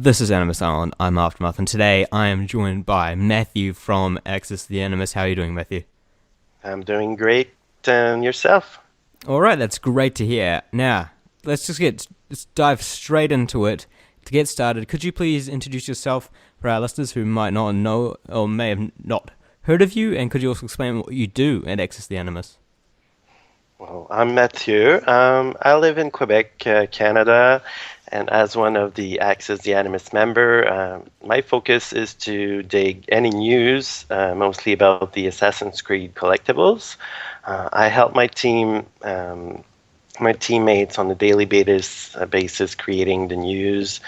This is Animus Island. I'm Aftermath, and today I am joined by Matthew from Access the Animus. How are you doing, Matthew? I'm doing great. And yourself? All right, that's great to hear. Now, let's dive straight into it. To get started, could you please introduce yourself for our listeners who might not know or may have not heard of you, and could you also explain what you do at Access the Animus? Well, I'm Mathieu. I live in Quebec, Canada, and as one of the Access the Animus member, my focus is to dig any news, mostly about the Assassin's Creed collectibles. I help my teammates on a daily basis creating the news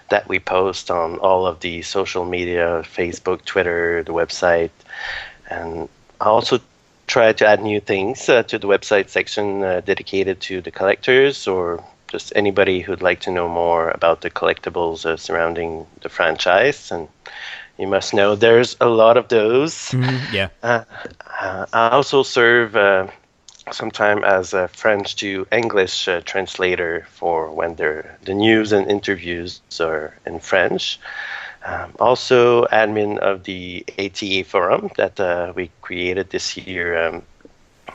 that we post on all of the social media, Facebook, Twitter, the website, and I also try to add new things to the website section dedicated to the collectors or just anybody who'd like to know more about the collectibles surrounding the franchise. And you must know there's a lot of those. Yeah. Uh, I also serve sometime as a French to English translator for when the news and interviews are in French. Also, admin of the ATA forum that we created this year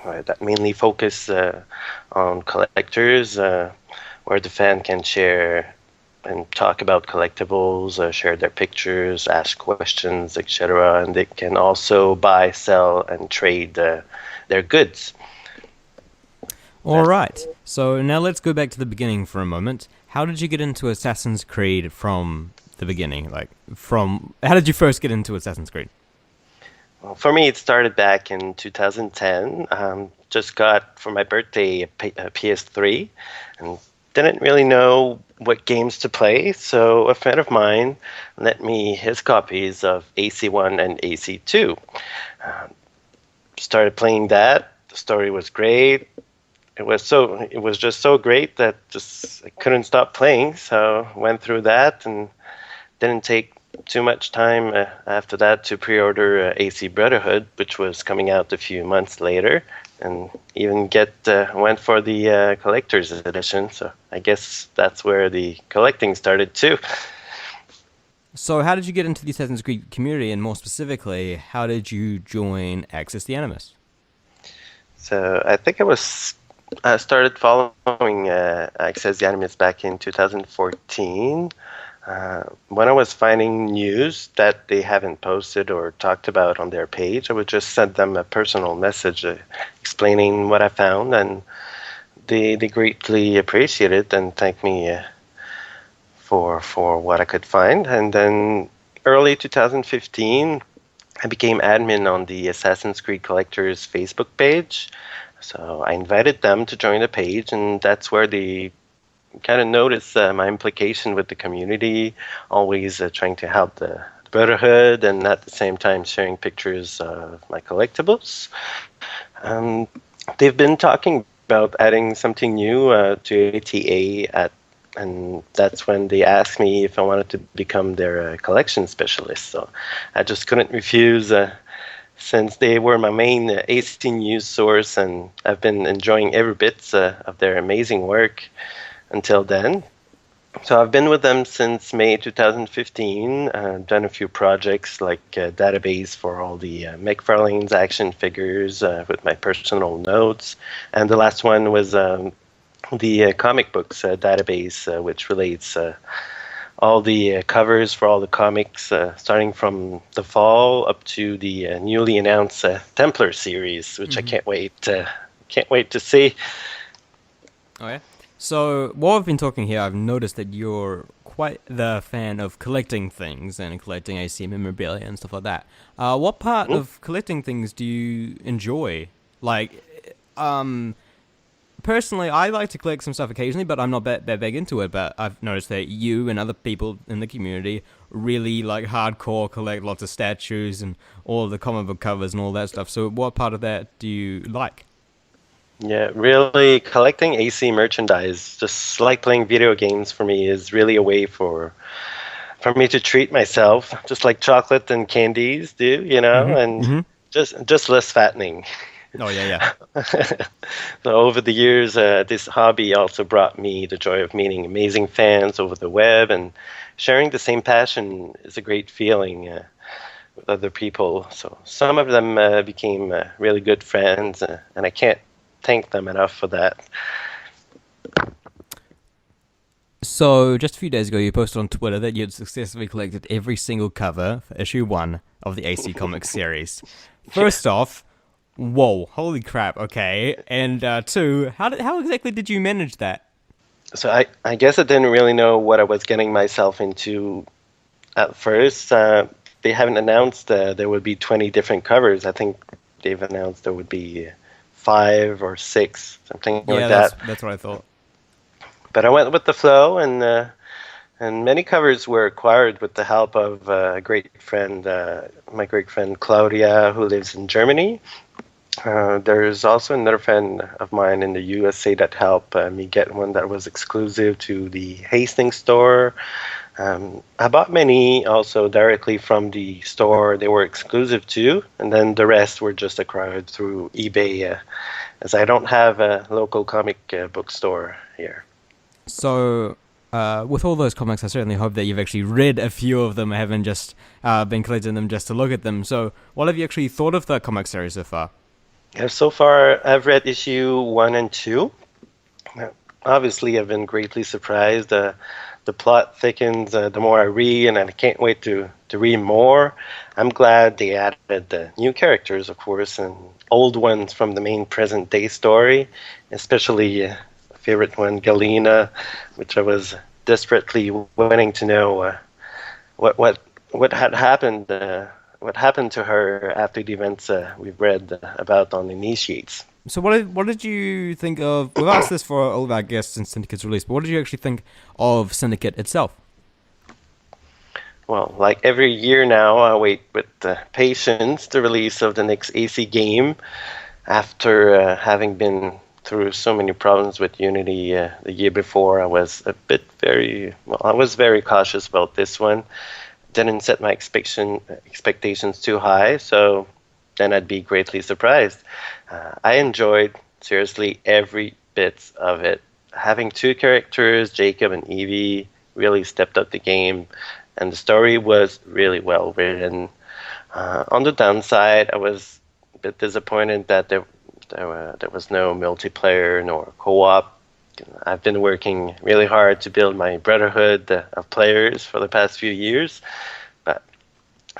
that mainly focus on collectors, where the fan can share and talk about collectibles, share their pictures, ask questions, etc. And they can also buy, sell, and trade their goods. All right. So now let's go back to the beginning for a moment. How did you get into Assassin's Creed from the beginning? How did you first get into Assassin's Creed? Well, for me, it started back in 2010. Just got for my birthday a PS3, and didn't really know what games to play. So a friend of mine lent me his copies of AC1 and AC2. Started playing that. The story was great. It was just so great that just I couldn't stop playing. So went through that and didn't take too much time after that to pre-order AC Brotherhood, which was coming out a few months later, and even went for the collector's edition. So I guess that's where the collecting started too. So how did you get into the Assassin's Creed community, and more specifically, how did you join Access the Animus? So I think I started following Access the Animus back in 2014. When I was finding news that they haven't posted or talked about on their page, I would just send them a personal message explaining what I found, and they greatly appreciate it and thank me for what I could find. And then early 2015, I became admin on the Assassin's Creed Collectors Facebook page. So I invited them to join the page, and that's where they kind of noticed my implication with the community, always trying to help the Brotherhood and at the same time sharing pictures of my collectibles. They've been talking about adding something new to ATA and that's when they asked me if I wanted to become their collection specialist. So I just couldn't refuse. Since they were my main AC news source, and I've been enjoying every bit of their amazing work until then. So I've been with them since May 2015, done a few projects like a database for all the McFarlane's action figures with my personal notes. And the last one was the comic books database, which relates all the covers for all the comics, starting from the fall up to the newly announced Templar series, which I can't wait to see. Oh yeah. So while I've been talking here, I've noticed that you're quite the fan of collecting things and collecting AC memorabilia and stuff like that. What part of collecting things do you enjoy? Like, personally, I like to collect some stuff occasionally, but I'm not that big into it. But I've noticed that you and other people in the community really like hardcore collect lots of statues and all the comic book covers and all that stuff. So what part of that do you like? Yeah, really collecting AC merchandise, just like playing video games for me, is really a way for me to treat myself, just like chocolate and candies do, Mm-hmm. and Mm-hmm. just less fattening. Oh yeah, yeah. So over the years, this hobby also brought me the joy of meeting amazing fans over the web, and sharing the same passion is a great feeling with other people. So some of them became really good friends, and I can't thank them enough for that. So, just a few days ago, you posted on Twitter that you'd successfully collected every single cover for issue 1 of the AC Comics series. First off, whoa, holy crap, okay. And 2, how exactly did you manage that? So I guess I didn't really know what I was getting myself into at first. They haven't announced there would be 20 different covers. I think they've announced there would be 5 or 6, something like Yeah, that. that's what I thought. But I went with the flow, and many covers were acquired with the help of a great friend, my great friend Claudia, who lives in Germany. There's also another friend of mine in the USA that helped me get one that was exclusive to the Hastings store. I bought many also directly from the store they were exclusive to, and then the rest were just acquired through eBay, as I don't have a local comic book store here. So, with all those comics, I certainly hope that you've actually read a few of them, haven't just been collecting them just to look at them. So, what have you actually thought of the comic series so far? Yeah, so far, I've read issue 1 and 2. Obviously, I've been greatly surprised. The plot thickens the more I read, and I can't wait to read more. I'm glad they added new characters, of course, and old ones from the main present day story, especially a favorite one, Galena, which I was desperately wanting to know what what what had happened. What happened to her after the events we've read about on Initiates. So, what did you think of? We've asked this for all of our guests in Syndicate's release, but what did you actually think of Syndicate itself? Well, like every year now, I wait with patience the release of the next AC game after having been through so many problems with Unity the year before. I was very cautious about this one. Didn't set my expectations too high, so then I'd be greatly surprised. I enjoyed seriously every bit of it. Having two characters, Jacob and Evie, really stepped up the game, and the story was really well written. On the downside, I was a bit disappointed that there was no multiplayer nor co-op. I've been working really hard to build my brotherhood of players for the past few years,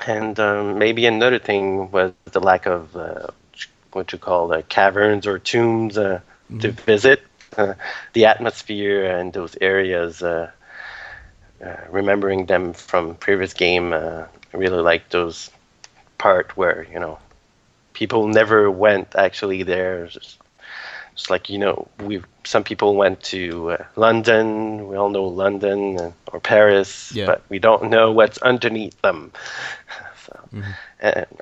and maybe another thing was the lack of what you call caverns or tombs to visit. The atmosphere and those areas, remembering them from previous game, I really like those part where people never went actually there. It's like we some people went to London. We all know London or Paris, Yeah. but we don't know what's underneath them. So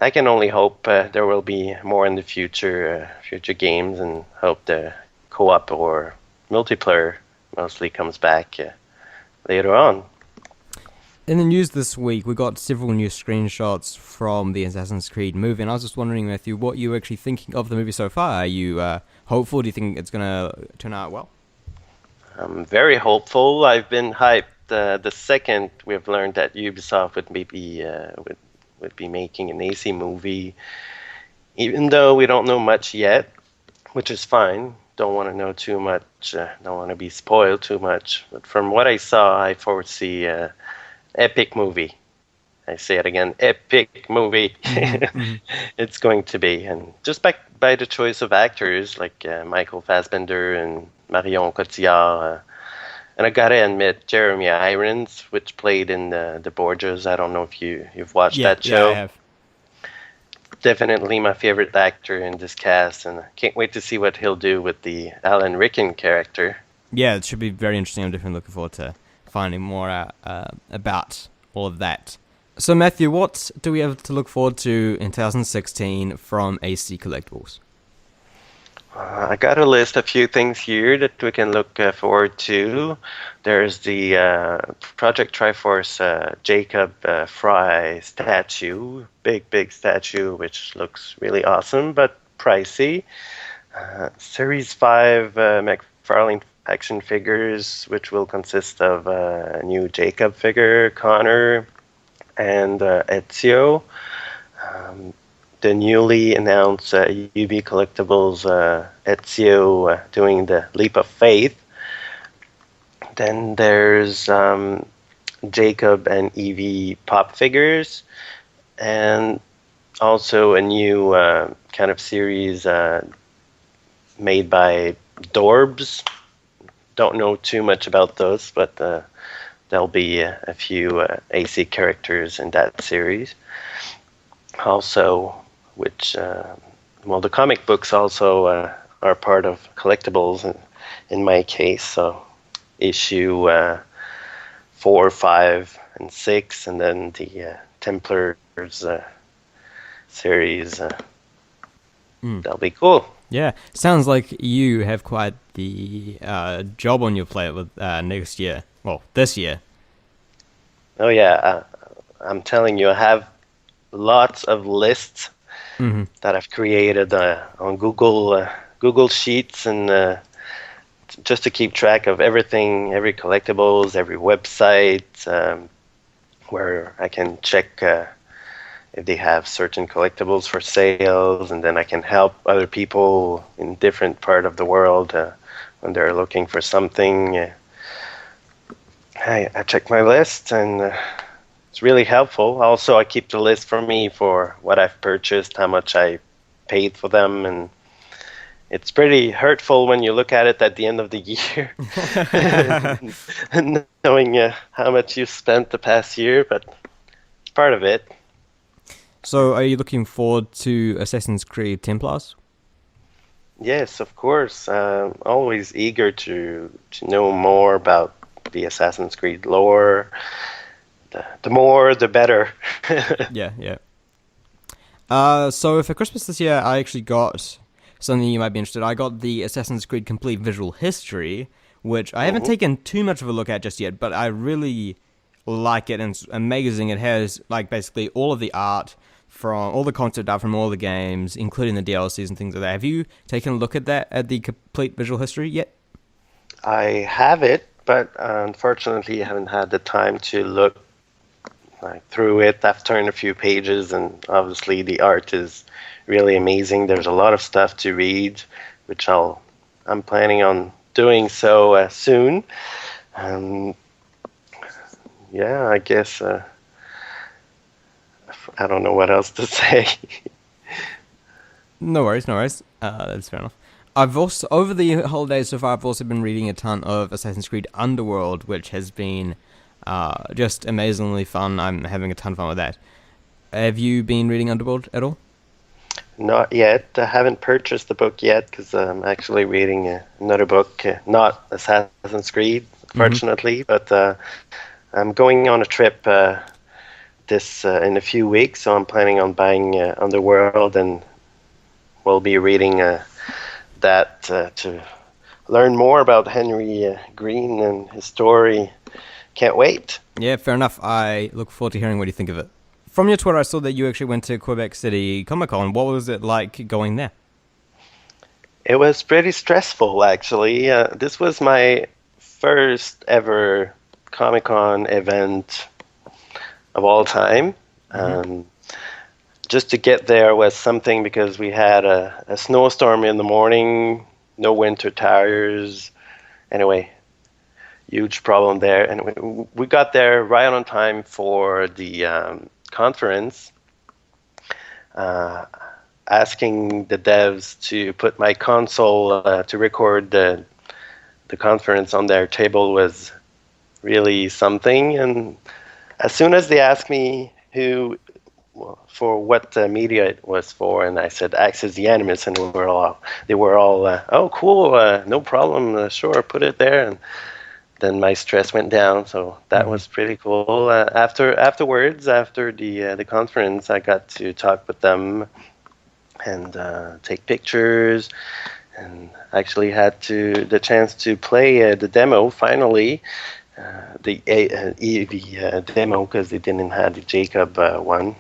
I can only hope there will be more in the future games, and hope the co-op or multiplayer mostly comes back later on. In the news this week, we got several new screenshots from the Assassin's Creed movie, and I was just wondering, Matthew, what you were actually thinking of the movie so far. Are you hopeful? Do you think it's going to turn out well? I'm very hopeful. I've been hyped the second we've learned that Ubisoft would be making an AC movie, even though we don't know much yet, which is fine. Don't want to know too much. Don't want to be spoiled too much. But from what I saw, I foresee epic movie. I say it again, epic movie. It's going to be, and just by the choice of actors like Michael Fassbender and Marion Cotillard, and I gotta admit Jeremy Irons, which played in the Borgias. I don't know if you've watched that Yeah, I show. have. Definitely my favorite actor in this cast, and I can't wait to see what he'll do with the Alan Rickman character. Yeah, it should be very interesting. I'm definitely looking forward to finding more out about all of that. So, Matthew, what do we have to look forward to in 2016 from AC Collectibles? I got to list a few things here that we can look forward to. There's the Project Triforce Jacob Fry statue, big statue, which looks really awesome. But pricey. Series 5 McFarlane action figures, which will consist of a new Jacob figure, Connor, and Ezio. The newly announced UV Collectibles Ezio doing the Leap of Faith. Then there's Jacob and Evie pop figures, and also a new kind of series made by Dorbs. Don't know too much about those, but there'll be a few AC characters in that series. Also, which, the comic books also are part of collectibles in my case. So issue 4, 5, and 6, and then the Templars series. That'll be cool. Yeah, sounds like you have quite the job on your plate with next year. Well, this year. Oh yeah, I'm telling you, I have lots of lists that I've created on Google Sheets, and just to keep track of everything, every collectibles, every website, where I can check if they have certain collectibles for sales, and then I can help other people in different part of the world when they're looking for something. I check my list, and it's really helpful. Also, I keep the list for me for what I've purchased, how much I paid for them, and it's pretty hurtful when you look at it at the end of the year, knowing how much you spent the past year, but it's part of it. So, are you looking forward to Assassin's Creed Templars? Yes, of course. Always eager to know more about the Assassin's Creed lore. The more, the better. Yeah. So for Christmas this year, I actually got something you might be interested in. I got the Assassin's Creed Complete Visual History, which I haven't taken too much of a look at just yet, but I really like it, and it's amazing. It has basically all of the art from all the concept art from all the games, including the DLCs and things like that. Have you taken a look at that, at the Complete Visual History yet? I have it, but unfortunately I haven't had the time to look through it. I've turned a few pages, and obviously the art is really amazing. There's a lot of stuff to read, which I'm planning on doing so soon. Yeah, I guess I don't know what else to say. No worries. That's fair enough. I've also, over the holidays so far, I've also been reading a ton of Assassin's Creed Underworld, which has been just amazingly fun. I'm having a ton of fun with that. Have you been reading Underworld at all? Not yet. I haven't purchased the book yet because I'm actually reading another book, not Assassin's Creed, fortunately, but I'm going on a trip in a few weeks, so I'm planning on buying Underworld, and we'll be reading that to learn more about Henry Green and his story. Can't wait. Yeah, fair enough. I look forward to hearing what you think of it. From your Twitter, I saw that you actually went to Quebec City Comic-Con. What was it like going there? It was pretty stressful, actually. This was my first ever Comic-Con event of all time. Just to get there was something, because we had a snowstorm in the morning, no winter tires. Anyway, huge problem there. And we got there right on time for the conference, asking the devs to put my console to record the conference on their table was really something. And as soon as they asked me for what media it was for, and I said Access the Animus, and they were all oh cool, no problem, sure, put it there. And then my stress went down, so that was pretty cool. Afterwards, after the conference, I got to talk with them and take pictures, and actually had the chance to play the demo finally. The EV demo, because they didn't have the Jacob one.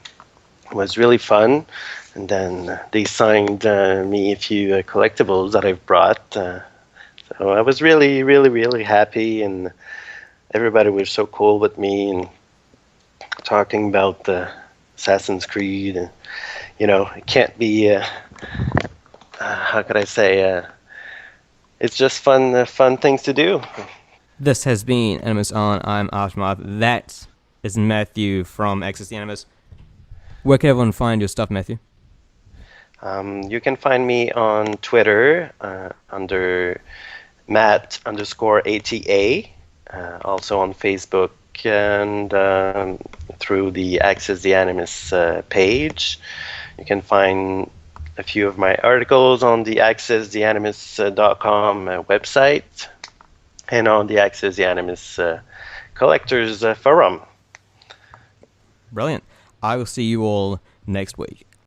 It was really fun. And then they signed me a few collectibles that I've brought. So I was really, really, really happy, and everybody was so cool with me and talking about Assassin's Creed. And, it can't be, how could I say, it's just fun things to do. This has been Animus on. I'm Aftermath. That is Matthew from Access the Animus. Where can everyone find your stuff, Matthew? You can find me on Twitter under Matt_ATA, also on Facebook and through the Access the Animus page. You can find a few of my articles on the accesstheanimus.com website and on the Access the Animus Collectors Forum. Brilliant. I will see you all next week.